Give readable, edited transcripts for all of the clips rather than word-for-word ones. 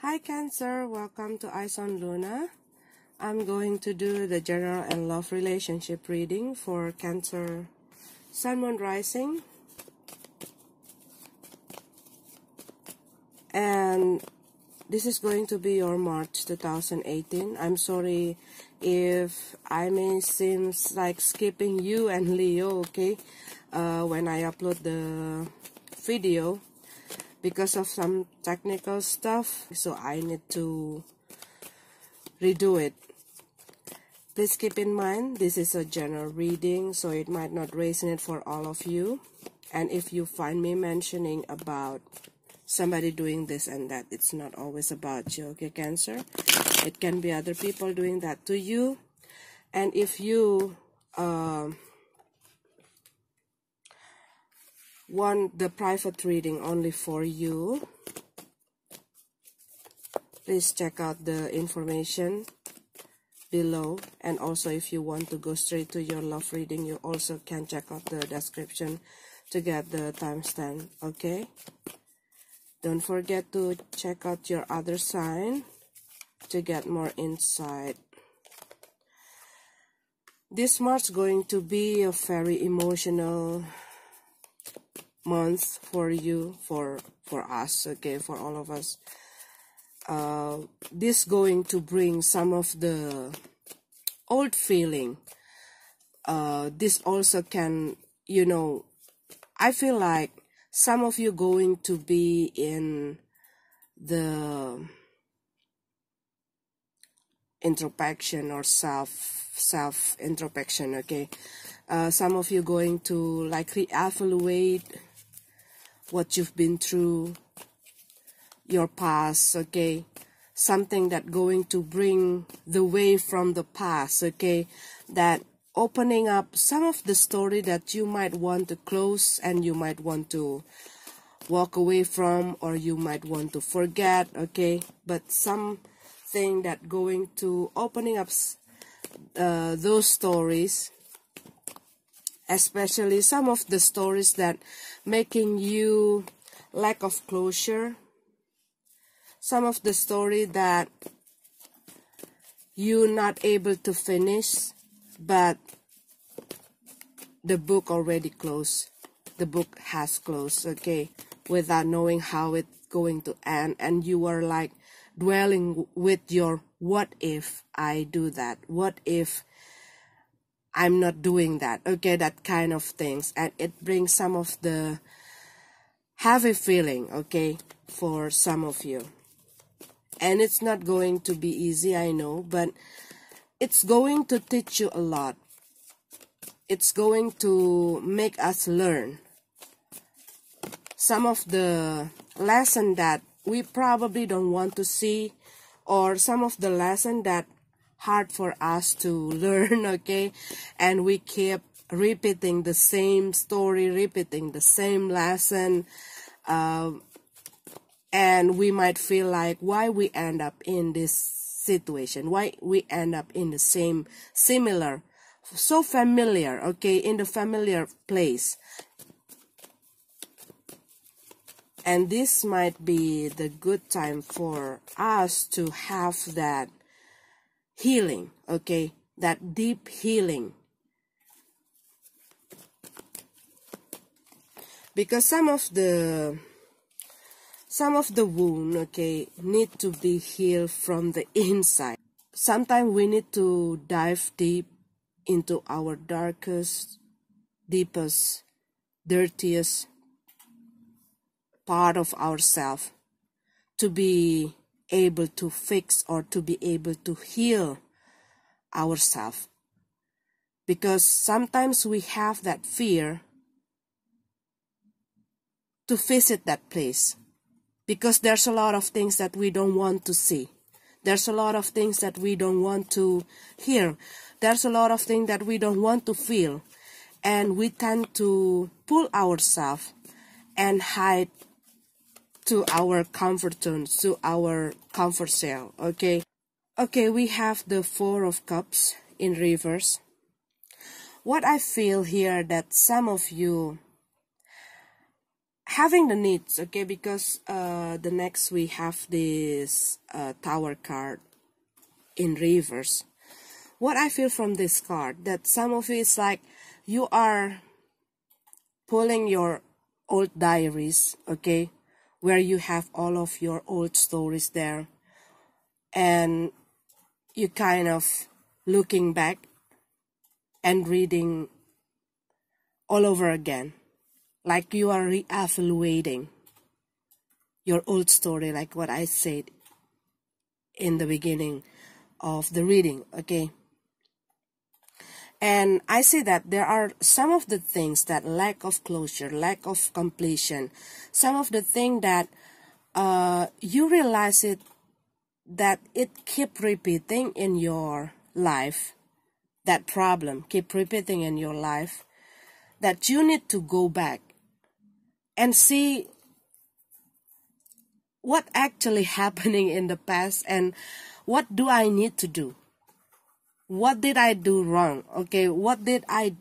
Hi Cancer, welcome to Eyes on Luna. I'm going to do the general and love relationship reading for Cancer Sun, Moon, Rising. And this is going to be your March 2018. I'm sorry if I may seem like skipping you and Leo, okay, when I upload the video, because of some technical stuff, so I need to redo it. Please keep in mind this is a general reading, so it might not resonate for all of you. And if you find me mentioning about somebody doing this and that, it's not always about you, okay, Cancer? It can be other people doing that to you. And if you want the private reading only for you, please check out the information below. And also, if you want to go straight to your love reading, you also can check out the description to get the timestamp, okay? Don't forget to check out your other sign to get more insight. This March is going to be a very emotional month for you, for us, okay, for all of us. This going to bring some of the old feeling. This also can, you know, I feel like some of you going to be in the introspection or self introspection, okay. Some of you going to like reevaluate what you've been through, your past, okay. Something that going to bring the way from the past, okay. That opening up some of the story that you might want to close and you might want to walk away from, or you might want to forget, okay. But something that going to opening up those stories, especially some of the stories that making you lack of closure, some of the story that you're not able to finish, but the book already closed. The book has closed, okay, without knowing how it's going to end, and you are like dwelling with your what if I do that, what if I'm not doing that, okay, that kind of things. And it brings some of the heavy feeling, okay, for some of you. And it's not going to be easy, I know, but it's going to teach you a lot. It's going to make us learn some of the lesson that we probably don't want to see, or some of the lesson that hard for us to learn, okay. And we keep repeating the same story, repeating the same lesson, and we might feel like why we end up in this situation, why we end up in the same, similar, so familiar, okay, in the familiar place. And this might be the good time for us to have that healing, okay, that deep healing. Because some of the wound, okay, need to be healed from the inside. Sometimes we need to dive deep into our darkest, deepest, dirtiest part of ourselves to be able to fix or to be able to heal ourselves. Because sometimes we have that fear to visit that place, because there's a lot of things that we don't want to see. There's a lot of things that we don't want to hear. There's a lot of things that we don't want to feel. And we tend to pull ourselves and hide to our comfort zone, to our comfort zone, okay? Okay, we have the Four of Cups in reverse. What I feel here that some of you having the needs, okay, because the next we have this Tower card in reverse. What I feel from this card, that some of it is like you are pulling your old diaries, okay, where you have all of your old stories there, and you kind of looking back and reading all over again, like you are reevaluating your old story, like what I said in the beginning of the reading, okay. And I see that there are some of the things that lack of closure, lack of completion, some of the thing that you realize it, that it keep repeating in your life, that problem keep repeating in your life, that you need to go back and see what actually happening in the past and what do I need to do. What did I do wrong? Okay, what did I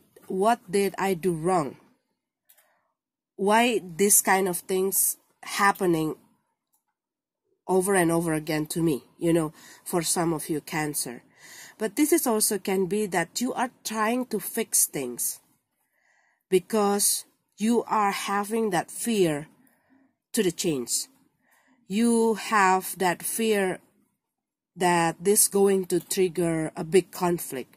do wrong? Why this kind of things happening over and over again to me, you know, for some of you Cancer. But this is also can be that you are trying to fix things because you are having that fear to the change. You have that fear that this going to trigger a big conflict.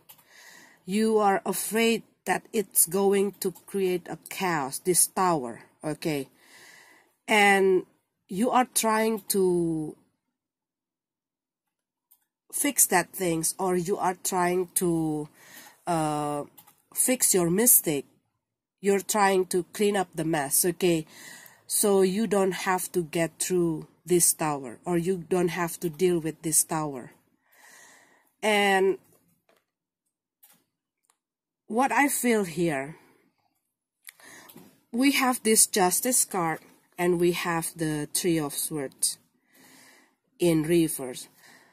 You are afraid that it's going to create a chaos, this tower, okay? And you are trying to fix that things, or you are trying to fix your mistake. You're trying to clean up the mess, okay? So you don't have to get through this tower, or you don't have to deal with this tower. And what I feel here, we have this Justice card and we have the Three of Swords in reverse.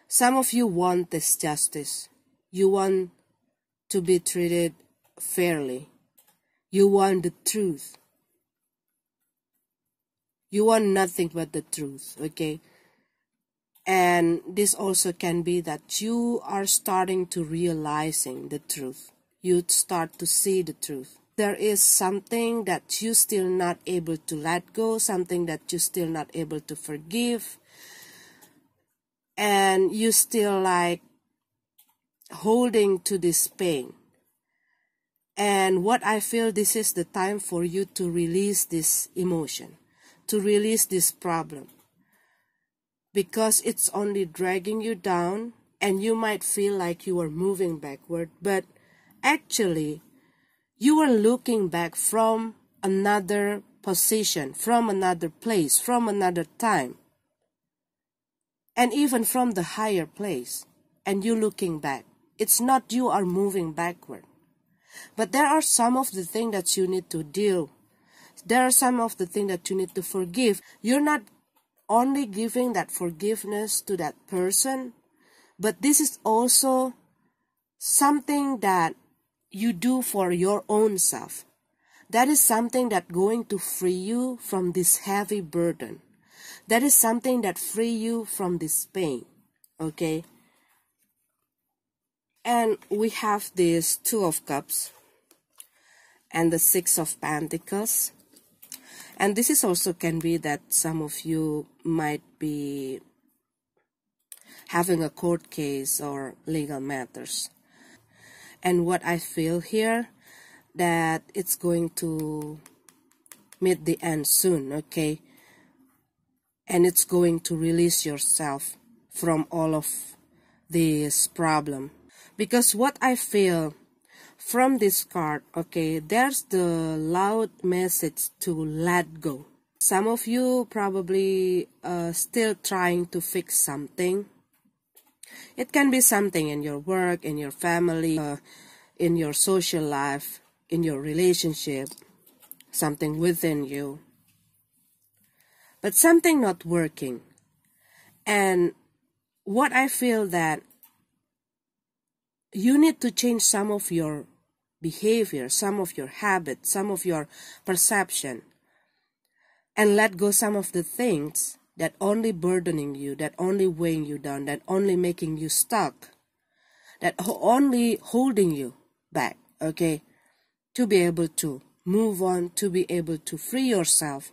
Some of you want this justice. You want to be treated fairly. You want the truth. You want nothing but the truth, okay? And this also can be that you are starting to realizing the truth. You start to see the truth. There is something that you still not able to let go, something that you still not able to forgive, and you still like holding to this pain. And what I feel, this is the time for you to release this emotion, to release this problem, because it's only dragging you down, and you might feel like you are moving backward, but actually you are looking back from another position, from another place, from another time, and even from the higher place, and you looking back. It's not you are moving backward, but there are some of the things that you need to deal. There are some of the things that you need to forgive. You're not only giving that forgiveness to that person, but this is also something that you do for your own self. That is something that going to free you from this heavy burden. That is something that free you from this pain, okay? And we have this Two of Cups and the Six of Pentacles. And this is also can be that some of you might be having a court case or legal matters. And what I feel here, that it's going to meet the end soon, okay? And it's going to release yourself from all of this problem. Because what I feel from this card, okay, there's the loud message to let go. Some of you probably still trying to fix something. It can be something in your work, in your family, in your social life, in your relationship, something within you. But something not working. And what I feel that you need to change some of your behavior, some of your habits, some of your perception. and let go some of the things that only burdening you, that only weighing you down, that only making you stuck, that only holding you back, okay, to be able to move on, to be able to free yourself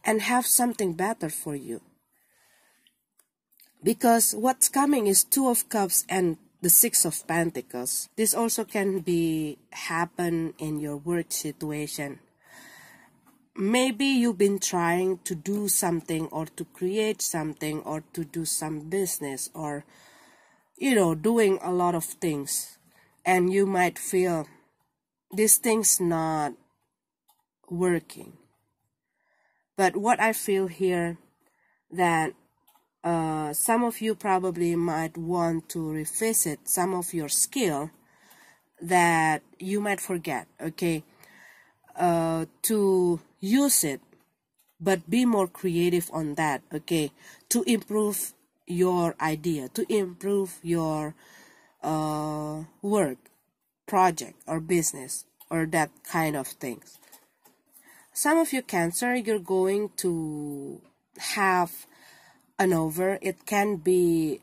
and have something better for you. Because what's coming is Two of Cups and the Six of Pentacles. This also can be happen in your work situation. Maybe you've been trying to do something or to create something or to do some business or, doing a lot of things. And you might feel this thing's not working. But what I feel here that some of you probably might want to revisit some of your skill that you might forget, okay? To use it, but be more creative on that, okay? To improve your idea, to improve your work, project, or business, or that kind of things. Some of you Cancer, you're going to have an over. It can be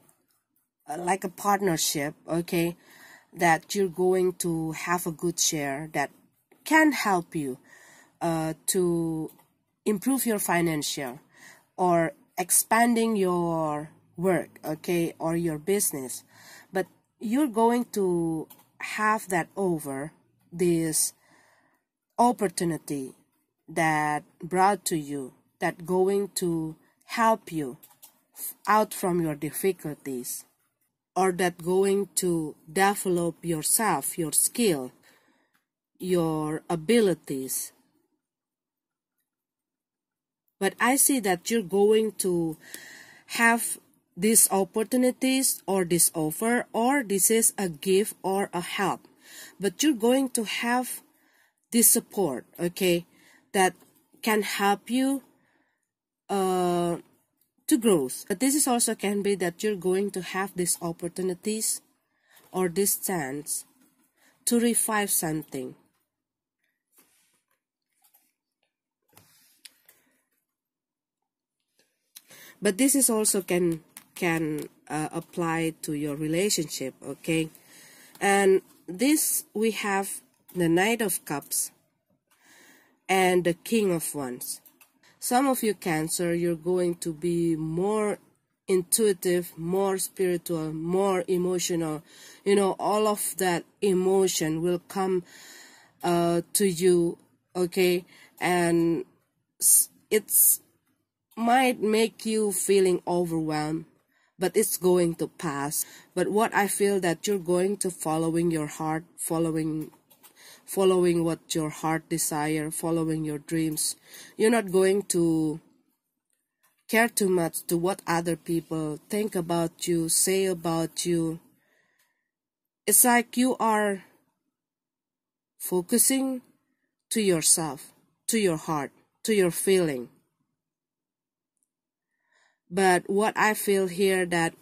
like a partnership, okay, that you're going to have a good share that can help you to improve your financial or expanding your work, okay, or your business. But you're going to have that over this opportunity that brought to you, that going to help you out from your difficulties, or that going to develop yourself, your skill, your abilities. But I see that you're going to have these opportunities or this offer, or this is a gift or a help, but you're going to have this support, okay, that can help you to growth. But this is also can be that you're going to have these opportunities or this chance to revive something. But this is also can apply to your relationship, okay? And this we have the Knight of Cups and the King of Wands. Some of you Cancer, you're going to be more intuitive, more spiritual, more emotional. All of that emotion will come to you, okay? And it's might make you feeling overwhelmed, but it's going to pass. But what I feel that you're going to following your heart, following what your heart desire, following your dreams. You're not going to care too much to what other people think about you, say about you. It's like you are focusing to yourself, to your heart, to your feeling. But what I feel here that,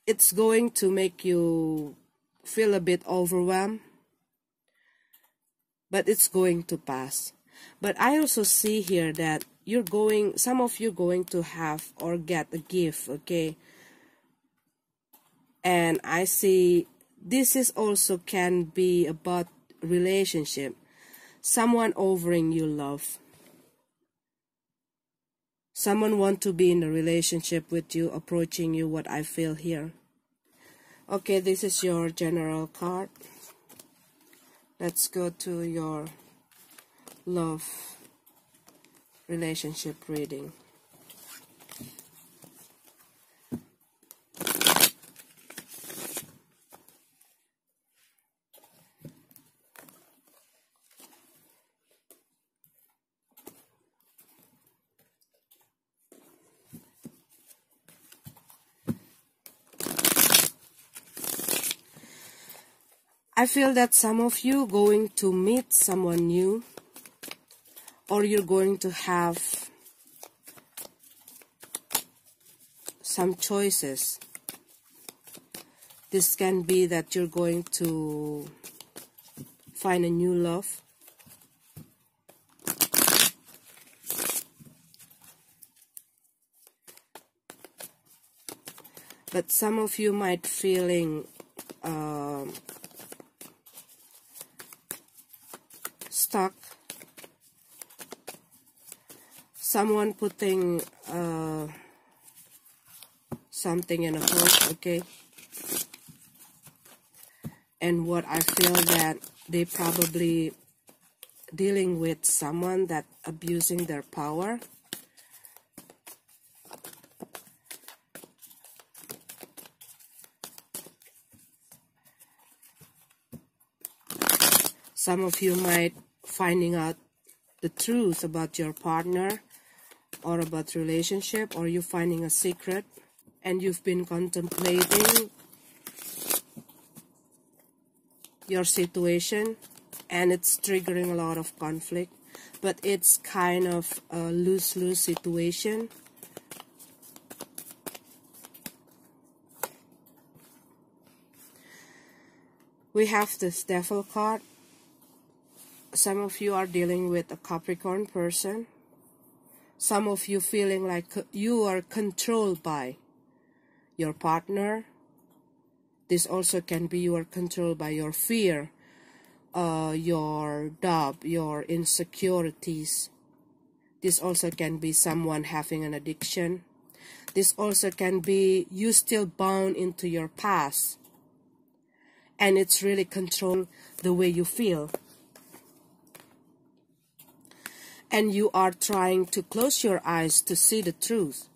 it's going to make you feel a bit overwhelmed, but it's going to pass. But I also see here that some of you going to have or get a gift, okay? And I see this is also can be about relationship. Someone offering you love. Someone want to be in a relationship with you, approaching you, what I feel here. Okay, this is your general card. Let's go to your love relationship reading. I feel that some of you going to meet someone new, or you're going to have some choices. This can be that you're going to find a new love, But some of you might feeling stuck. Someone putting something in a hold, okay? And what I feel that they probably dealing with someone that abusing their power. Some of you might finding out the truth about your partner or about relationship, or you finding a secret and you've been contemplating your situation and it's triggering a lot of conflict, but it's kind of a lose-lose situation. We have this Devil card. Some of you are dealing with a Capricorn person. Some of you feeling like you are controlled by your partner. This also can be you are controlled by your fear, your doubt, your insecurities. This also can be someone having an addiction. This also can be you still bound into your past. And it's really controlling the way you feel. And you are trying to close your eyes to see the truth.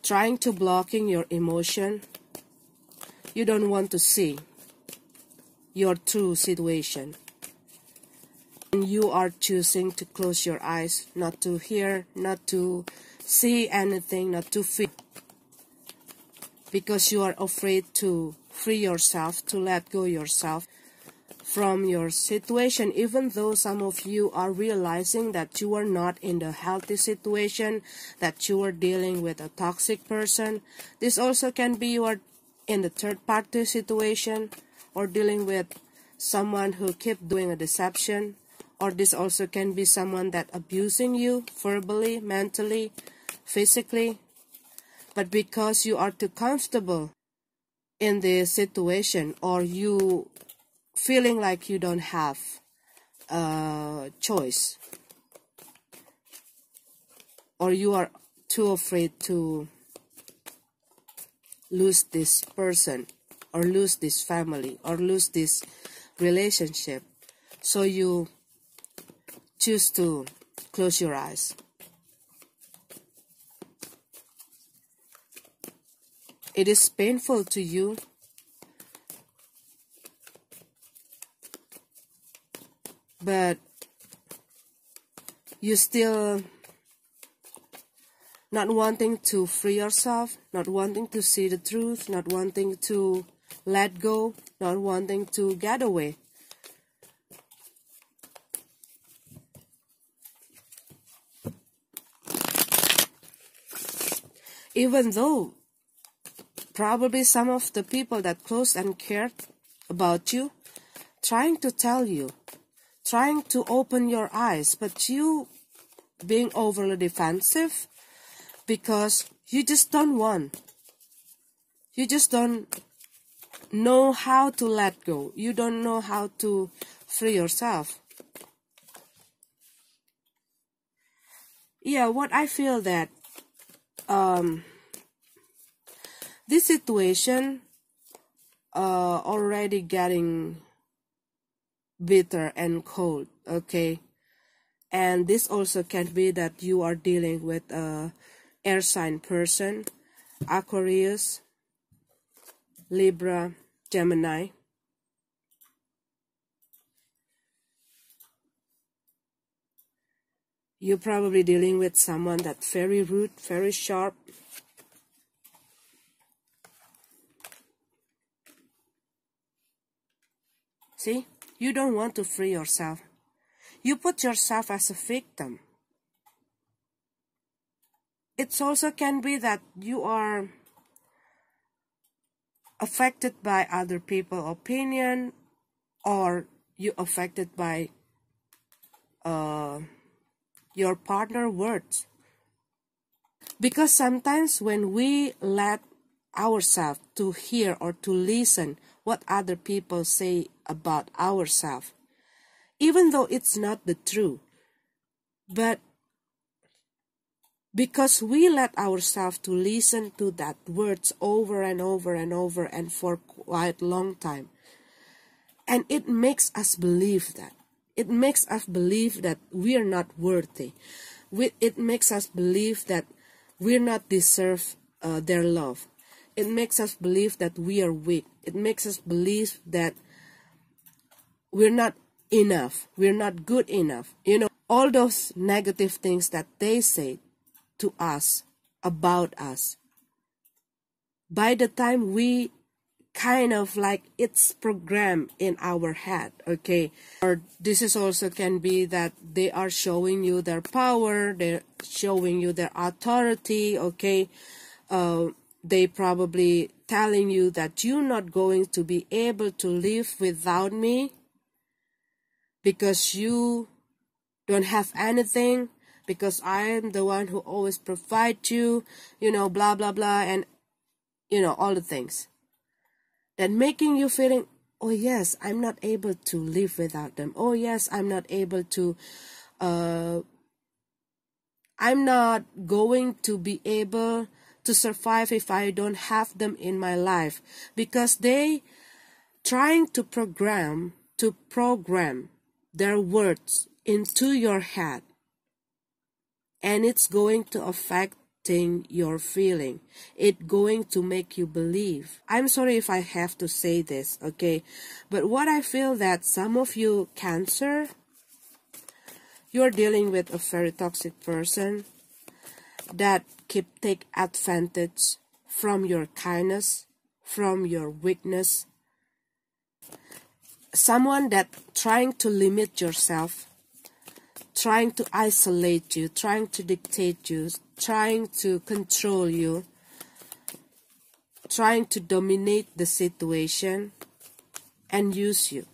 Trying to blocking your emotion. You don't want to see your true situation. And you are choosing to close your eyes, not to hear, not to see anything, not to feel. Because you are afraid to free yourself, to let go yourself from your situation, even though some of you are realizing that you are not in the healthy situation, that you are dealing with a toxic person. This also can be you are in the third party situation or dealing with someone who keep doing a deception, or this also can be someone that abusing you verbally, mentally, physically. But because you are too comfortable in this situation, or you feeling like you don't have a choice, or you are too afraid to lose this person, or lose this family, or lose this relationship, so you choose to close your eyes. It is painful to you, but you still not wanting to free yourself, not wanting to see the truth, not wanting to let go, not wanting to get away. Even though probably some of the people that close and cared about you, trying to tell you, trying to open your eyes, but you being overly defensive because you just don't want. You just don't know how to let go. You don't know how to free yourself. Yeah, what I feel that this situation already getting bitter and cold, okay? And this also can be that you are dealing with a air sign person, Aquarius, Libra, Gemini. You're probably dealing with someone that's very rude, very sharp. See, you don't want to free yourself. You put yourself as a victim. It also can be that you are affected by other people's opinion, or you affected by your partner's words. Because sometimes when we let ourselves to hear or to listen what other people say about ourselves, even though it's not the truth. But because we let ourselves to listen to that words over and over and over and for quite a long time, and it makes us believe that. It makes us believe that we are not worthy. It makes us believe that we're not deserve their love. It makes us believe that we are weak. It makes us believe that we're not enough. We're not good enough. You know, all those negative things that they say to us, about us. By the time we kind of like it's programmed in our head, okay? Or this is also can be that they are showing you their power, they're showing you their authority, okay? They probably telling you that you're not going to be able to live without me because you don't have anything, because I am the one who always provides you, you know, blah, blah, blah, and, you know, all the things. That making you feeling, oh yes, I'm not able to live without them. Oh yes, I'm not able to, I'm not going to be able to survive if I don't have them in my life. Because they trying to program their words into your head. And it's going to affect your feeling. It's going to make you believe. I'm sorry if I have to say this, okay? But what I feel that some of you Cancer, you're dealing with a very toxic person that take advantage from your kindness, from your weakness. Someone that trying to limit yourself, trying to isolate you, trying to dictate you, trying to control you, trying to dominate the situation and use you.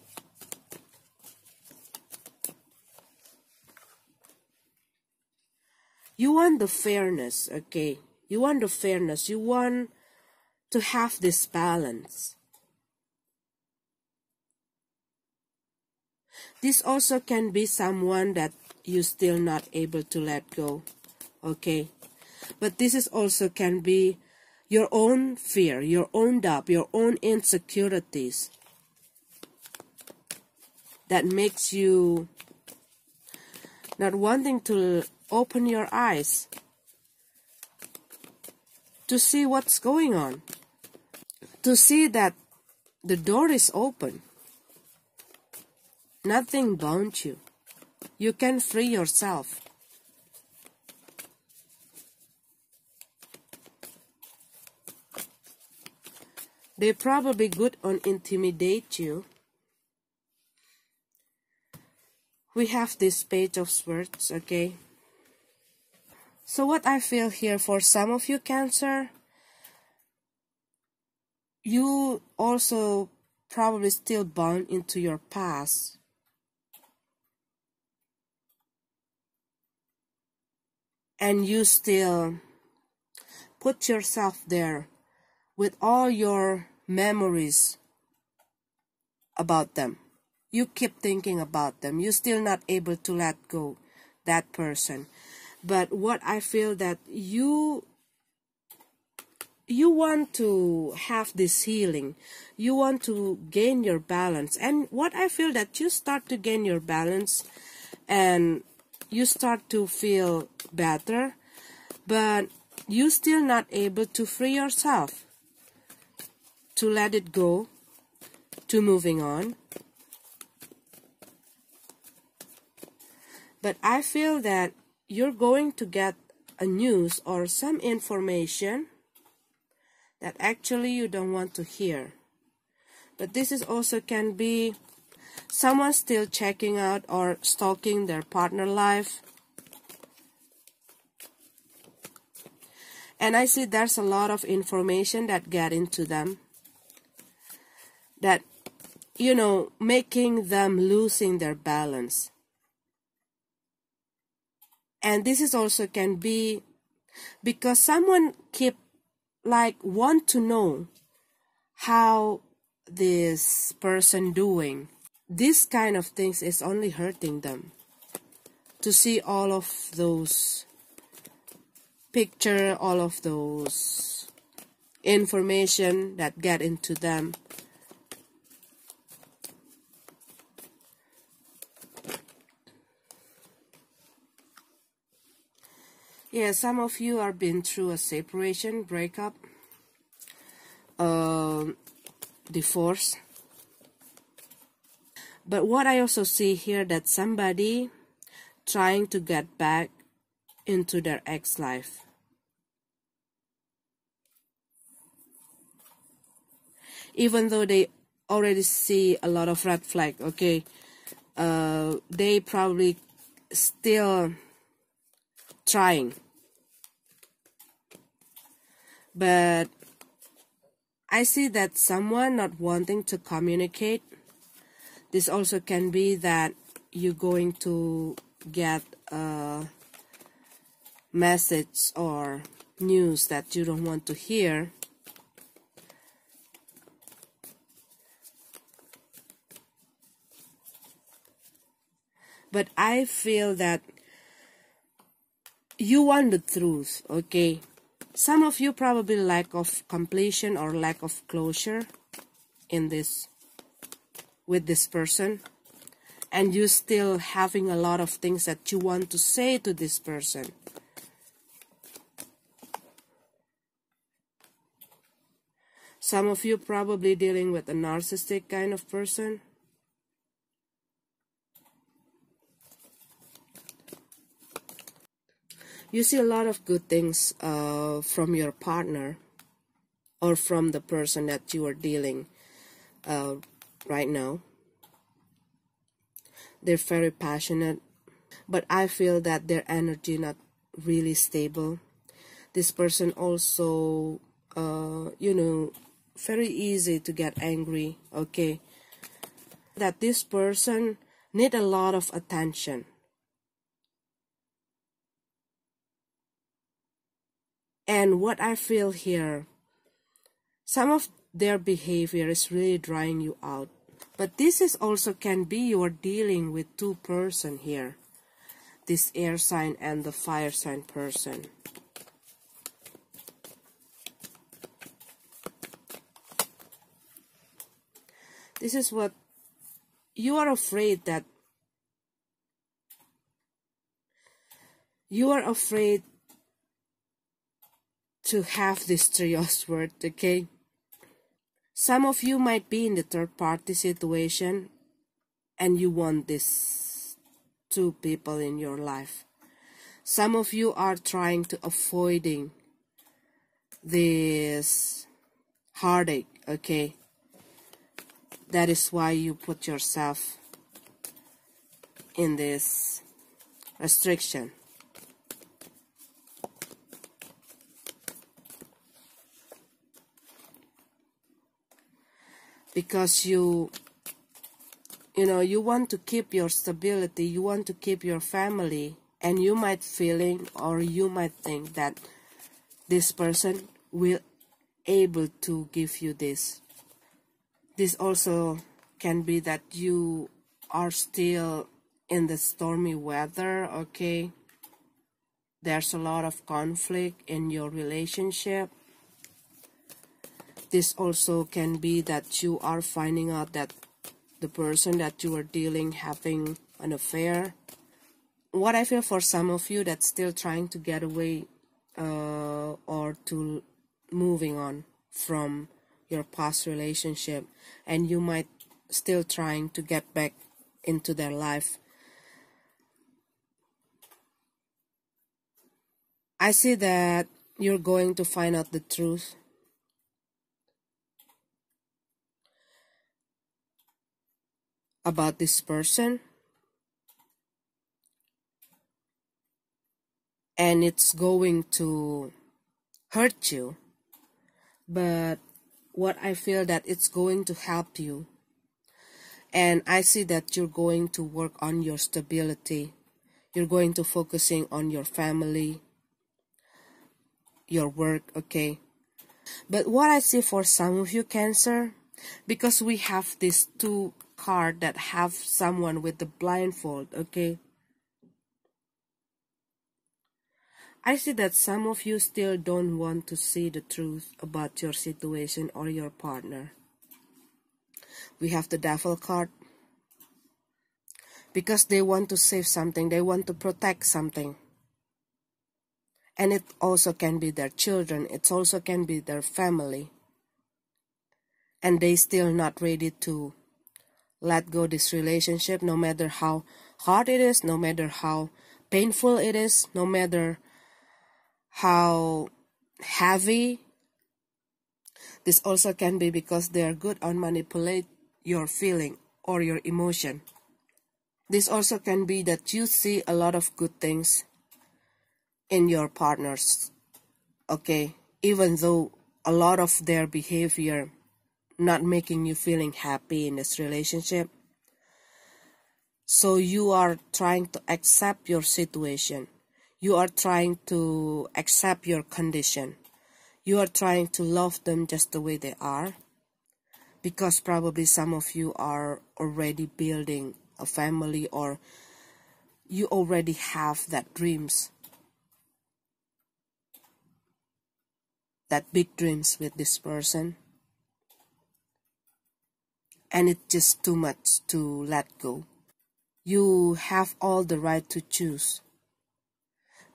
You want the fairness, okay? You want the fairness. You want to have this balance. This also can be someone that you're still not able to let go, okay? But this is also can be your own fear, your own doubt, your own insecurities that makes you not wanting to open your eyes to see what's going on, to see that the door is open. Nothing bound you. You can free yourself. They probably good on intimidate you. We have this Page of Swords, okay? So what I feel here for some of you Cancer, you also probably still bound into your past. And you still put yourself there with all your memories about them. You keep thinking about them. You're still not able to let go that person. But what I feel that you want to have this healing. You want to gain your balance. And what I feel that you start to gain your balance and you start to feel better, but you still not able to free yourself, to let it go, to moving on. But I feel that you're going to get a news or some information that actually you don't want to hear. But this is also can be someone still checking out or stalking their partner life. And I see there's a lot of information that get into them. That, you know, making them losing their balance. And this is also can be because someone keep like want to know how this person doing. This kind of things is only hurting them. To see all of those picture, all of those information that get into them. Yeah, some of you are been through a separation, breakup, divorce. But what I also see here, that somebody trying to get back into their ex life. Even though they already see a lot of red flag, okay, they probably still trying. But I see that someone not wanting to communicate. This also can be that you're going to get a message or news that you don't want to hear. But I feel that you want the truth, okay? Some of you probably lack of completion or lack of closure in this, with this person. And you still having a lot of things that you want to say to this person. Some of you probably dealing with a narcissistic kind of person. You see a lot of good things from your partner or from the person that you are dealing right now. They're very passionate, but I feel that their energy not really stable. This person also, very easy to get angry, okay? That this person need a lot of attention. And what I feel here, some of their behavior is really drying you out. But this is also can be you're dealing with two person here. This air sign and the fire sign person. This is what you are afraid that to have this trios word, okay? Some of you might be in the third party situation and you want these two people in your life. Some of you are trying to avoiding this heartache, okay? That is why you put yourself in this restriction. Because you want to keep your stability, you want to keep your family, and you might feeling or you might think that this person will able to give you this. This also can be that you are still in the stormy weather, okay? There's a lot of conflict in your relationship. This also can be that you are finding out that the person that you are dealing having an affair. What I feel for some of you that's still trying to get away or to moving on from your past relationship, and you might still trying to get back into their life. I see that you're going to find out the truth. About this person, and it's going to hurt you, but what I feel that it's going to help you. And I see that you're going to work on your stability. You're going to focusing on your family, your work, okay? But what I see for some of you, Cancer, because we have these two cards that have someone with the blindfold, okay? I see that some of you still don't want to see the truth about your situation or your partner. We have the Devil card. Because they want to save something, they want to protect something. And it also can be their children, it also can be their family. And they still not ready to let go this relationship, no matter how hard it is, no matter how painful it is, no matter how heavy. This also can be because they are good on manipulate your feeling or your emotion. This also can be that you see a lot of good things in your partners, okay? Even though a lot of their behavior not making you feeling happy in this relationship. So you are trying to accept your situation. You are trying to accept your condition. You are trying to love them just the way they are. Because probably some of you are already building a family, or you already have that dreams. That big dreams with this person. And it's just too much to let go. You have all the right to choose.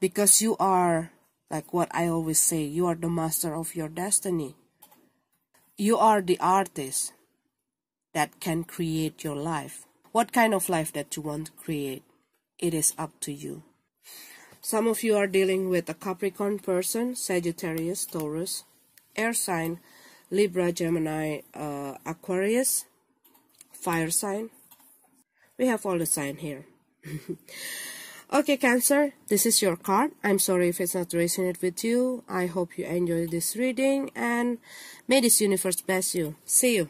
Because you are, like what I always say, you are the master of your destiny. You are the artist that can create your life. What kind of life that you want to create, it is up to you. Some of you are dealing with a Capricorn person, Sagittarius, Taurus, Air sign, Libra, Gemini, Aquarius, Fire sign. We have all the sign here. Okay, Cancer, this is your card. I'm sorry if it's not resonating with you. I hope you enjoyed this reading, and may this universe bless you. See you.